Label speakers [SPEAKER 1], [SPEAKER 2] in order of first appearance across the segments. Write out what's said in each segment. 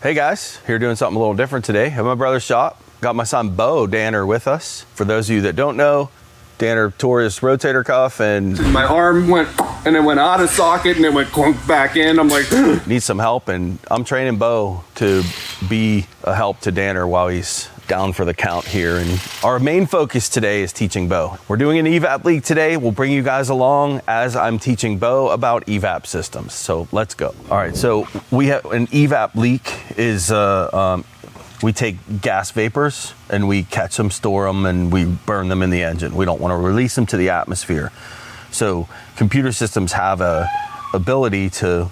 [SPEAKER 1] Hey guys, here doing something a little different today. At my brother's shop, got my son Beau Danner with us. For those of you that don't know, Danner tore his rotator cuff and
[SPEAKER 2] my arm went and it went out of socket and it went clunk back in. I'm like,
[SPEAKER 1] needs some help, and I'm training Beau to be a help to Danner while he's down for the count here. And our main focus today is teaching Beau. We're doing an EVAP leak today. We'll bring you guys along as I'm teaching Beau about EVAP systems. So let's go. All right, so we have an EVAP leak is we take gas vapors and we catch them, store them, and we burn them in the engine. We don't want to release them to the atmosphere. So computer systems have a ability to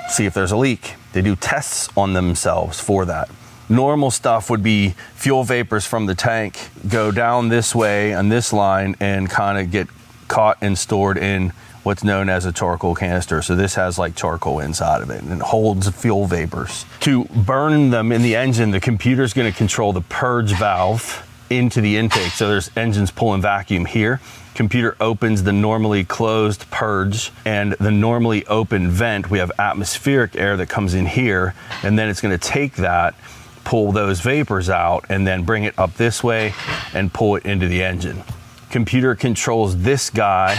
[SPEAKER 1] see if there's a leak. They do tests on themselves for that. Normal stuff would be fuel vapors from the tank go down this way on this line and kind of get caught and stored in what's known as a charcoal canister. So this has like charcoal inside of it and it holds fuel vapors. To burn them in the engine, the computer's going to control the purge valve into the intake. So there's engines pulling vacuum here. Computer opens the normally closed purge and the normally open vent. We have atmospheric air that comes in here, and then it's going to take that, pull those vapors out, and then bring it up this way and pull it into the engine. Computer controls this guy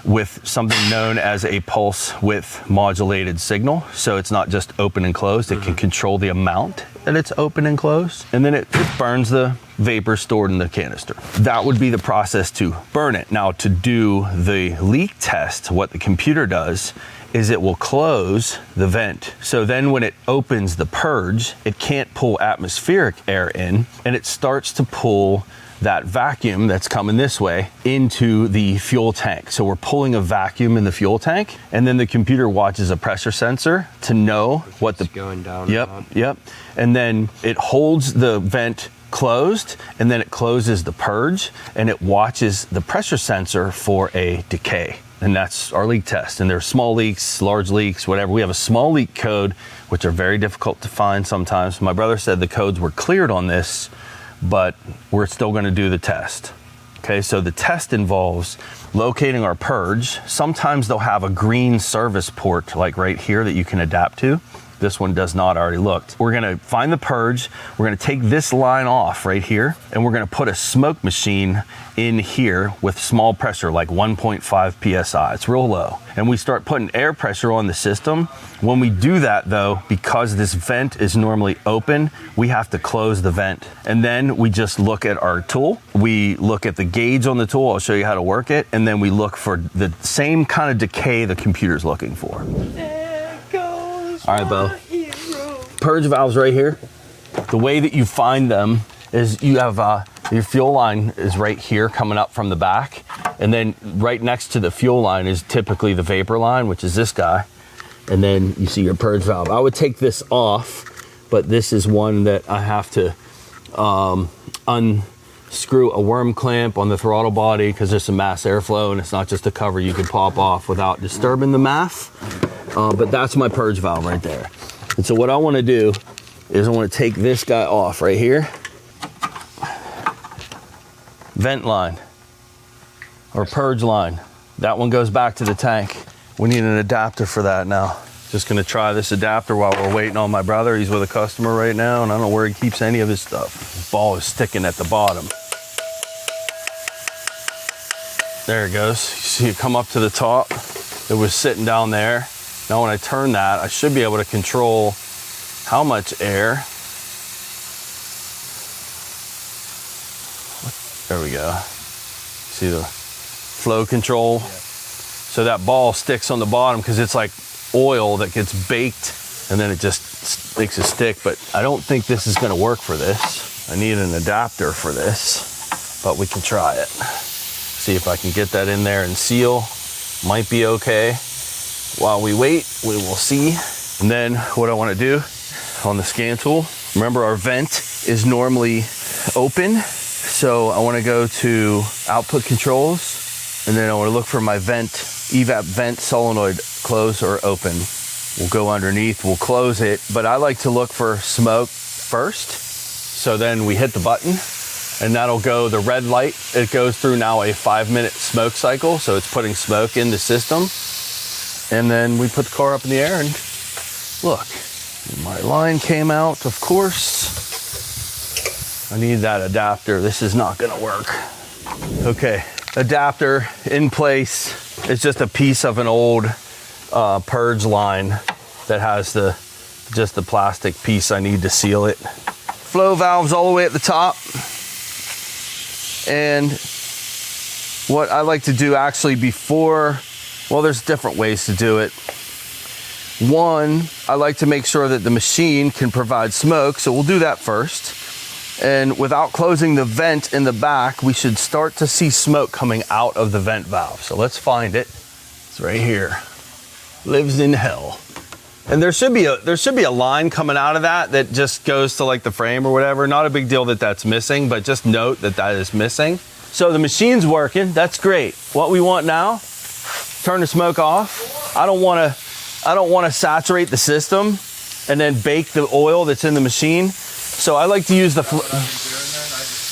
[SPEAKER 1] with something known as a pulse width modulated signal. So it's not just open and closed, it can control the amount that it's open and closed, and then it burns the vapor stored in the canister. That would be the process to burn it. Now, to do the leak test, what the computer does is it will close the vent. So then when it opens the purge, it can't pull atmospheric air in, and it starts to pull that vacuum that's coming this way into the fuel tank. So we're pulling a vacuum in the fuel tank, and then the computer watches a pressure sensor to know what the
[SPEAKER 3] going down.
[SPEAKER 1] Yep. And then it holds the vent closed, and then it closes the purge, and it watches the pressure sensor for a decay. And that's our leak test. And there's small leaks, large leaks, whatever. We have a small leak code, which are very difficult to find sometimes. My brother said the codes were cleared on this, but we're still going to do the test. Okay, so the test involves locating our purge. Sometimes they'll have a green service port like right here that you can adapt to. This one does not, I already looked. We're gonna find the purge, we're gonna take this line off right here, and we're gonna put a smoke machine in here with small pressure, like 1.5 PSI, it's real low. And we start putting air pressure on the system. When we do that though, because this vent is normally open, we have to close the vent. And then we just look at our tool, we look at the gauge on the tool, I'll show you how to work it, and then we look for the same kind of decay the computer's looking for. All right, Beau. Purge valves right here. The way that you find them is you have your fuel line is right here coming up from the back, and then right next to the fuel line is typically the vapor line, which is this guy, and then you see your purge valve. I would take this off, but this is one that I have to unscrew a worm clamp on the throttle body because there's some mass airflow, and it's not just a cover you can pop off without disturbing the mass. But that's my purge valve right there. And so what I want to do is I want to take this guy off right here. Vent line or purge line. That one goes back to the tank. We need an adapter for that now. Just going to try this adapter while we're waiting on my brother. He's with a customer right now, and I don't know where he keeps any of his stuff. His ball is sticking at the bottom. There it goes. You see it come up to the top. It was sitting down there. Now when I turn that, I should be able to control how much air. There we go. See the flow control? Yeah. So that ball sticks on the bottom because it's like oil that gets baked, and then it just makes it stick. But I don't think this is gonna work for this. I need an adapter for this, but we can try it. See if I can get that in there and seal. Might be okay. While we wait, we will see. And then what I want to do on the scan tool, remember our vent is normally open. So I want to go to output controls, and then I want to look for my vent, EVAP vent solenoid, close or open. We'll go underneath, we'll close it, but I like to look for smoke first. So then we hit the button, and that'll go, the red light, it goes through now a 5-minute smoke cycle. So it's putting smoke in the system. And then we put the car up in the air and look, My line came out, of course. I need that adapter. This is not gonna work. Okay, adapter in place. It's just a piece of an old purge line that has just the plastic piece I need to seal it. Flow valves all the way at the top. And what I like to do actually before, well, there's different ways to do it. One, I like to make sure that the machine can provide smoke, so we'll do that first. And without closing the vent in the back, we should start to see smoke coming out of the vent valve. So let's find it. It's right here. Lives in hell. And there should be a line coming out of that just goes to like the frame or whatever. Not a big deal that that's missing, but just note that that is missing. So the machine's working. That's great. What we want now, turn the smoke off. I don't want to saturate the system and then bake the oil that's in the machine. So I like to use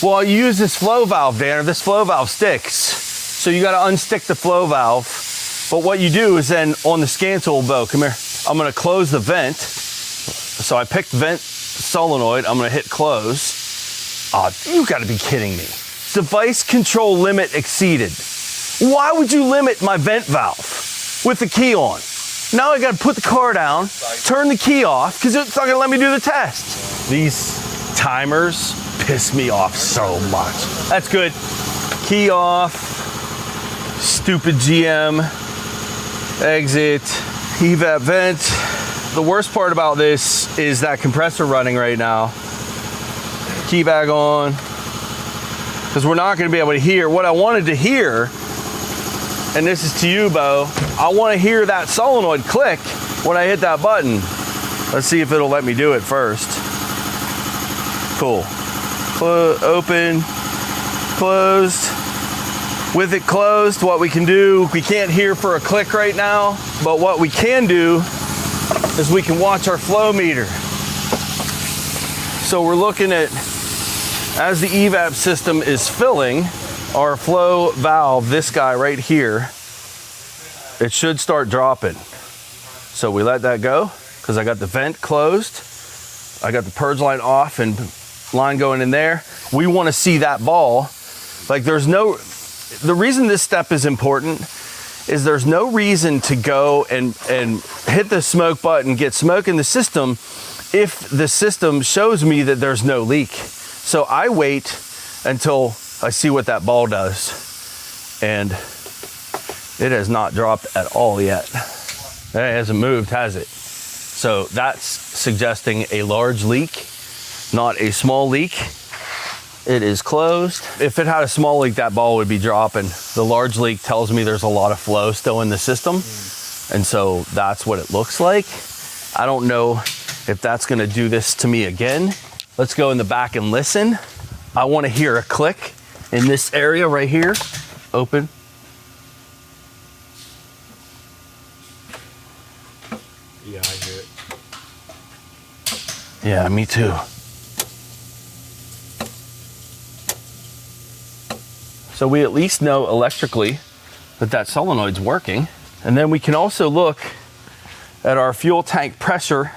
[SPEAKER 1] well, you use this flow valve, Danner. This flow valve sticks. So you got to unstick the flow valve. But what you do is then on the scan tool, Beau, come here. I'm going to close the vent. So I picked vent solenoid. I'm going to hit close. Oh, you got to be kidding me. Device control limit exceeded. Why would you limit my vent valve with the key on? Now I got to put the car down, turn the key off, because it's not going to let me do the test. These timers piss me off so much. That's good. Key off. Stupid GM. Exit. EVAP vent. The worst part about this is that compressor running right now. Key bag on. Because we're not going to be able to hear. What I wanted to hear, and this is to you, Beau, I want to hear that solenoid click when I hit that button. Let's see if it'll let me do it first. Cool. Open, closed. With it closed, what we can do, we can't hear for a click right now, but what we can do is we can watch our flow meter. So we're looking at, as the EVAP system is filling, our flow valve, this guy right here, it should start dropping. So we let that go because I got the vent closed. I got the purge line off and line going in there. We want to see that ball. Like the reason this step is important is there's no reason to go and hit the smoke button, get smoke in the system if the system shows me that there's no leak. So I wait until I see what that ball does. And it has not dropped at all yet. It hasn't moved, has it? So that's suggesting a large leak, not a small leak. It is closed. If it had a small leak, that ball would be dropping. The large leak tells me there's a lot of flow still in the system. And so that's what it looks like. I don't know if that's gonna do this to me again. Let's go in the back and listen. I wanna hear a click in this area right here. Open.
[SPEAKER 3] Yeah, I hear it.
[SPEAKER 1] Yeah, me too. So we at least know electrically that solenoid's working. And then we can also look at our fuel tank pressure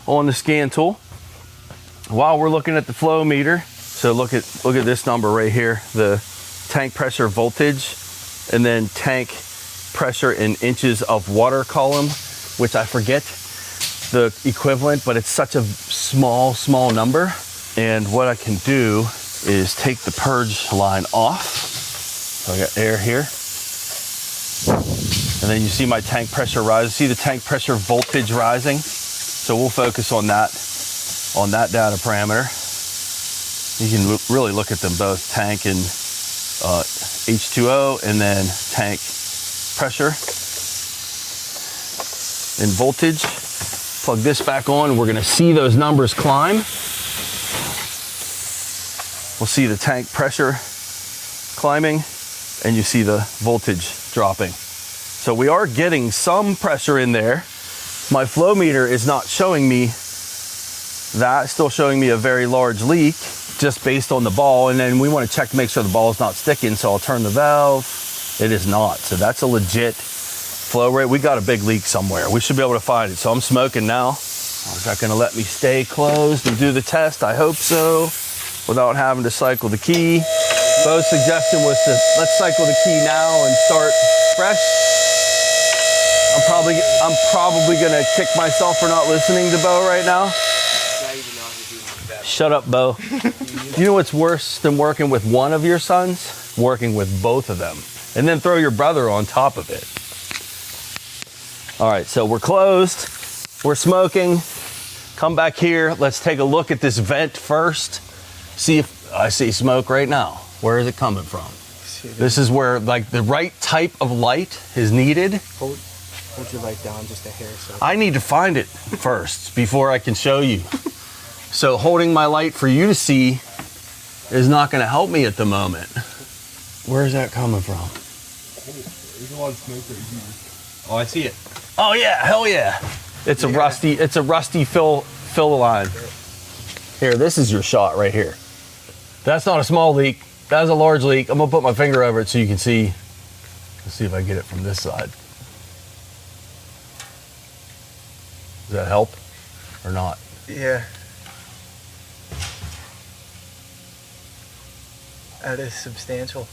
[SPEAKER 1] on the scan tool while we're looking at the flow meter. So look at this number right here, the tank pressure voltage, and then tank pressure in inches of water column, which I forget the equivalent, but it's such a small number. And what I can do is take the purge line off. So I got air here. And then you see my tank pressure rise. See the tank pressure voltage rising? So we'll focus on that data parameter. You can really look at them both, tank and H2O, and then tank pressure and voltage. Plug this back on. We're gonna see those numbers climb. We'll see the tank pressure climbing, and you see the voltage dropping. So we are getting some pressure in there. My flow meter is not showing me that, still showing me a very large leak just based on the ball. And then we want to check to make sure the ball is not sticking. So I'll turn the valve. It is not. So that's a legit flow rate. We got a big leak somewhere. We should be able to find it. So I'm smoking now. Is that gonna let me stay closed and do the test? I hope so, without having to cycle the key. Beau's suggestion was to let's cycle the key now and start fresh. I'm probably gonna kick myself for not listening to Beau right now. Shut up, Beau. You know what's worse than working with one of your sons? Working with both of them. And then throw your brother on top of it. All right, so we're closed. We're smoking. Come back here. Let's take a look at this vent first. See if I see smoke right now. Where is it coming from? This is where like the right type of light is needed.
[SPEAKER 3] Hold your light down just a hair. So.
[SPEAKER 1] I need to find it first before I can show you. So holding my light for you to see is not going to help me at the moment. Where is that coming from?
[SPEAKER 3] There's a lot of smoke right here. Oh, I see it.
[SPEAKER 1] Oh yeah, hell yeah! It's a rusty fill line. Here, this is your shot right here. That's not a small leak. That's a large leak. I'm gonna put my finger over it so you can see. Let's see if I can get it from this side. Does that help or not?
[SPEAKER 4] Yeah. That is substantial.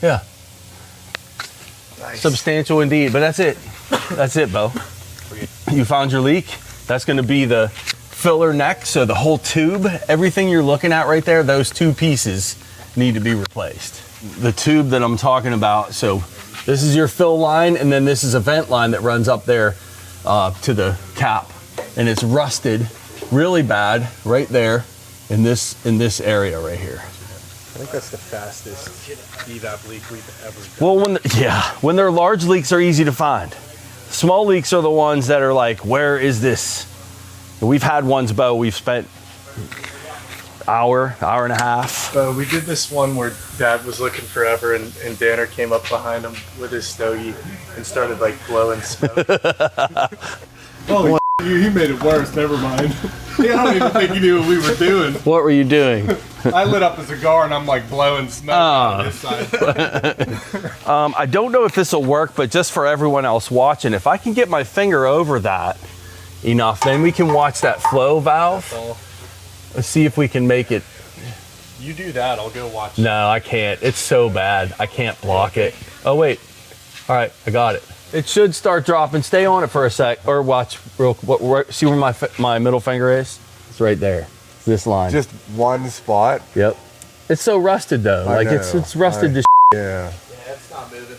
[SPEAKER 1] Yeah.
[SPEAKER 4] Nice.
[SPEAKER 1] Substantial indeed, but that's it. That's it, Beau. You found your leak. That's going to be the filler neck, so the whole tube, everything you're looking at right there, those two pieces need to be replaced. The tube that I'm talking about, so this is your fill line, and then this is a vent line that runs up there to the cap, and it's rusted really bad right there in this area right here.
[SPEAKER 3] I think that's the fastest EVAP leak we've ever done.
[SPEAKER 1] Well, when they're large leaks are easy to find. Small leaks are the ones that are like, where is this? We've had ones, Beau, we've spent hour and a half.
[SPEAKER 5] We did this one where Dad was looking forever and Danner came up behind him with his stogie and started like blowing smoke.
[SPEAKER 2] Holy he made it worse, never mind. Yeah, I don't even think he knew what we were doing.
[SPEAKER 1] What were you doing?
[SPEAKER 2] I lit up a cigar and I'm like blowing smoke on this side.
[SPEAKER 1] I don't know if this will work, but just for everyone else watching, if I can get my finger over that enough, then we can watch that flow valve. Let's see if we can make it.
[SPEAKER 5] You do that, I'll go watch.
[SPEAKER 1] No, I can't. It's so bad. I can't block it. Oh, wait. All right, I got it. It should start dropping. Stay on it for a sec, or watch see where my middle finger is? It's right there. This line.
[SPEAKER 6] Just one spot?
[SPEAKER 1] Yep. It's so rusted though. Like it's rusted to
[SPEAKER 6] Yeah.
[SPEAKER 3] Yeah, it's not moving.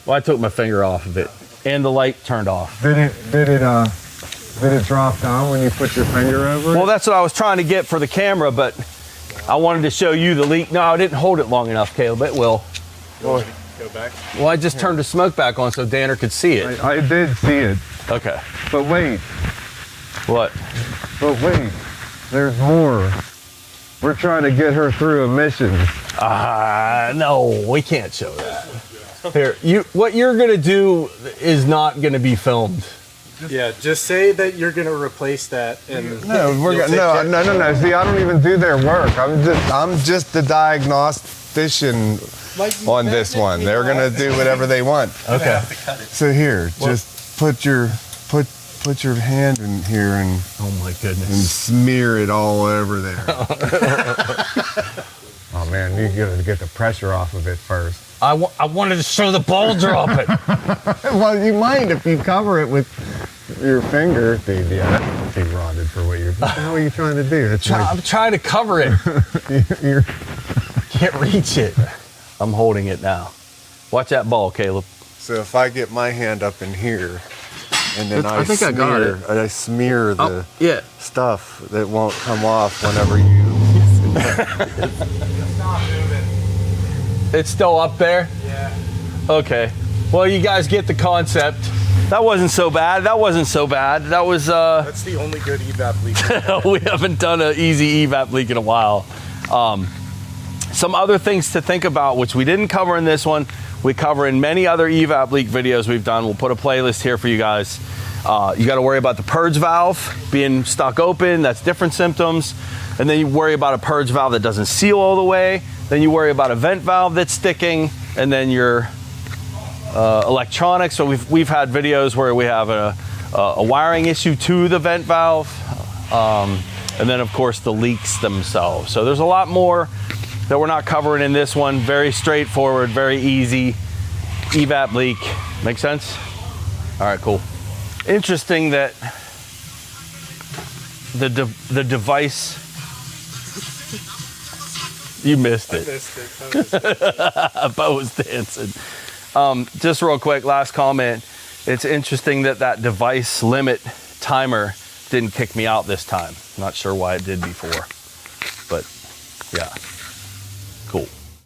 [SPEAKER 1] Well, I took my finger off of it, and the light turned off.
[SPEAKER 6] Did it drop down when you put your finger over it?
[SPEAKER 1] Well, that's what I was trying to get for the camera, but I wanted to show you the leak. No, I didn't hold it long enough, Caleb. It will.
[SPEAKER 5] Go back.
[SPEAKER 1] Well, I just turned the smoke back on so Danner could see it.
[SPEAKER 6] I did see it.
[SPEAKER 1] Okay.
[SPEAKER 6] But wait,
[SPEAKER 1] What?
[SPEAKER 6] there's more. We're trying to get her through emissions.
[SPEAKER 1] No, we can't show that. Here, what you're gonna do is not gonna be filmed.
[SPEAKER 5] Yeah, just say that you're gonna replace that and
[SPEAKER 6] No, no. See, I don't even do their work. I'm just the diagnostician on this one. They're gonna do whatever they want.
[SPEAKER 1] Okay.
[SPEAKER 6] So here, just put your hand in here and
[SPEAKER 1] Oh my
[SPEAKER 6] and
[SPEAKER 1] goodness.
[SPEAKER 6] smear it all over there. Oh man, you gotta get the pressure off of it first.
[SPEAKER 1] I wanted to show the ball dropping.
[SPEAKER 6] Well, you mind if you cover it with your finger. Dude, yeah, that's too rotted for what the hell are you trying to do? It's
[SPEAKER 1] I'm trying to cover it.
[SPEAKER 6] you're
[SPEAKER 1] Can't reach it. I'm holding it now. Watch that ball, Caleb.
[SPEAKER 6] So if I get my hand up in here, and then
[SPEAKER 1] I think I got it.
[SPEAKER 6] I smear the
[SPEAKER 1] Yeah.
[SPEAKER 6] stuff that won't come off whenever you.
[SPEAKER 5] it's not moving.
[SPEAKER 1] It's still up there?
[SPEAKER 5] Yeah.
[SPEAKER 1] Okay. Well, you guys get the concept. That wasn't so bad. That was,
[SPEAKER 5] That's the only good EVAP leak.
[SPEAKER 1] we haven't done an easy EVAP leak in a while. Some other things to think about, which we didn't cover in this one, we cover in many other EVAP leak videos we've done. We'll put a playlist here for you guys. You got to worry about the purge valve being stuck open. That's different symptoms. And then you worry about a purge valve that doesn't seal all the way. Then you worry about a vent valve that's sticking, and then your electronics. So we've had videos where we have a a wiring issue to the vent valve, and then of course the leaks themselves. So there's a lot more that we're not covering in this one. Very straightforward, very easy. EVAP leak. Make sense? All right, cool. Interesting that the device, you missed it. Beau was dancing. Just real quick, last comment. It's interesting that that device limit timer didn't kick me out this time. Not sure why it did before, but yeah.